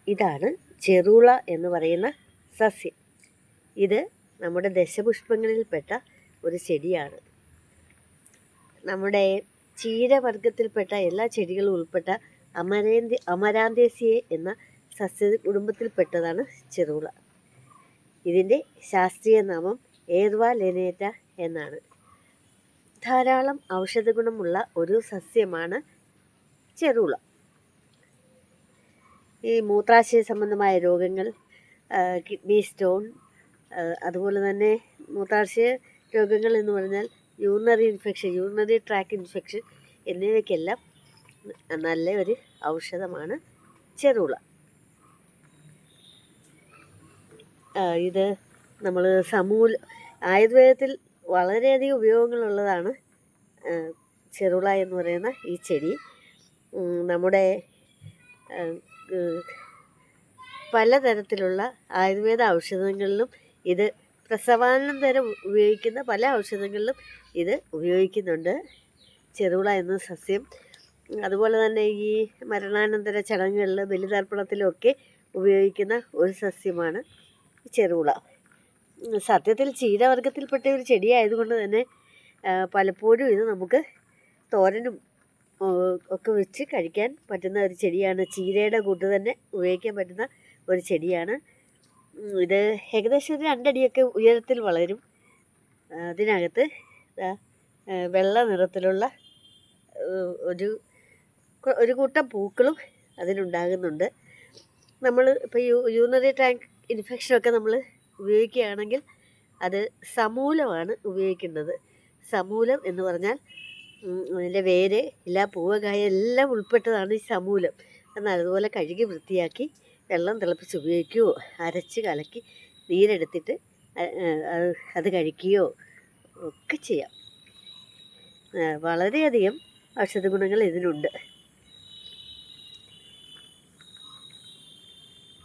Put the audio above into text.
ഇതാണ് ചെറുള എന്ന് പറയുന്ന സസ്യം. ഇത് നമ്മുടെ ദശപുഷ്പങ്ങളിൽപ്പെട്ട ഒരു ചെടിയാണ്. നമ്മുടെ ചീരവർഗത്തിൽപ്പെട്ട എല്ലാ ചെടികളും ഉൾപ്പെട്ട അമരാന്തേസിയെ എന്ന സസ്യ കുടുംബത്തിൽപ്പെട്ടതാണ് ചെറുള. ഇതിൻ്റെ ശാസ്ത്രീയ നാമം ഏർവ ലെനേറ്റ എന്നാണ്. ധാരാളം ഔഷധ ഗുണമുള്ള ഒരു സസ്യമാണ് ചെറുള. ഈ മൂത്രാശയ സംബന്ധമായ രോഗങ്ങൾ, കിഡ്നി സ്റ്റോൺ, അതുപോലെ തന്നെ മൂത്രാശയ രോഗങ്ങൾ എന്ന് പറഞ്ഞാൽ urinary infection, urinary tract infection എന്നിവയ്ക്കെല്ലാം നല്ല ഒരു ഔഷധമാണ് ചെറുള. ഇത് നമ്മൾ ആയുർവേദത്തിൽ വളരെയധികം ഉപയോഗങ്ങളുള്ളതാണ് ചെറുള എന്ന് പറയുന്ന ഈ ചെടി. നമ്മുടെ പലതരത്തിലുള്ള ആയുർവേദ ഔഷധങ്ങളിലും ഇത്, പ്രസവാനന്തരം ഉപയോഗിക്കുന്ന പല ഔഷധങ്ങളിലും ഇത് ഉപയോഗിക്കുന്നുണ്ട്, ചെറുള എന്ന സസ്യം. അതുപോലെ തന്നെ ഈ മരണാനന്തര ചടങ്ങുകളിൽ, ബലിതർപ്പണത്തിലൊക്കെ ഉപയോഗിക്കുന്ന ഒരു സസ്യമാണ് ചെറുള. സത്യത്തിൽ ചീരവർഗത്തിൽപ്പെട്ട ഒരു ചെടിയായതുകൊണ്ട് തന്നെ പലപ്പോഴും ഇത് നമുക്ക് തോരനും ഒക്കെ വെച്ച് കഴിക്കാൻ പറ്റുന്ന ഒരു ചെടിയാണ്. ചീരയുടെ കൂട്ട് തന്നെ ഉപയോഗിക്കാൻ പറ്റുന്ന ഒരു ചെടിയാണ് ഇത്. ഏകദേശം ഒരു 2 അടിയൊക്കെ ഉയരത്തിൽ വളരും. അതിനകത്ത് വെള്ള നിറത്തിലുള്ള ഒരു കൂട്ടം പൂക്കളും അതിനുണ്ടാകുന്നുണ്ട്. നമ്മൾ ഇപ്പോൾ യൂറിനറി ട്രാക്ക് ഇൻഫെക്ഷനൊക്കെ നമ്മൾ ഉപയോഗിക്കുകയാണെങ്കിൽ അത് സമൂലമാണ് ഉപയോഗിക്കേണ്ടത്. സമൂലം എന്ന് പറഞ്ഞാൽ അതിൻ്റെ വേര്, ഇല, പൂവ്, കായ എല്ലാം ഉൾപ്പെട്ടതാണ് ഈ സമൂലം. എന്നാൽ അതുപോലെ കഴുകി വൃത്തിയാക്കി വെള്ളം തിളപ്പിച്ച് ഉപയോഗിക്കുകയോ അരച്ച് കലക്കി നീരെടുത്തിട്ട് അത് കഴിക്കുകയോ ഒക്കെ ചെയ്യാം. വളരെയധികം ഔഷധ ഗുണങ്ങൾ ഇതിനുണ്ട്.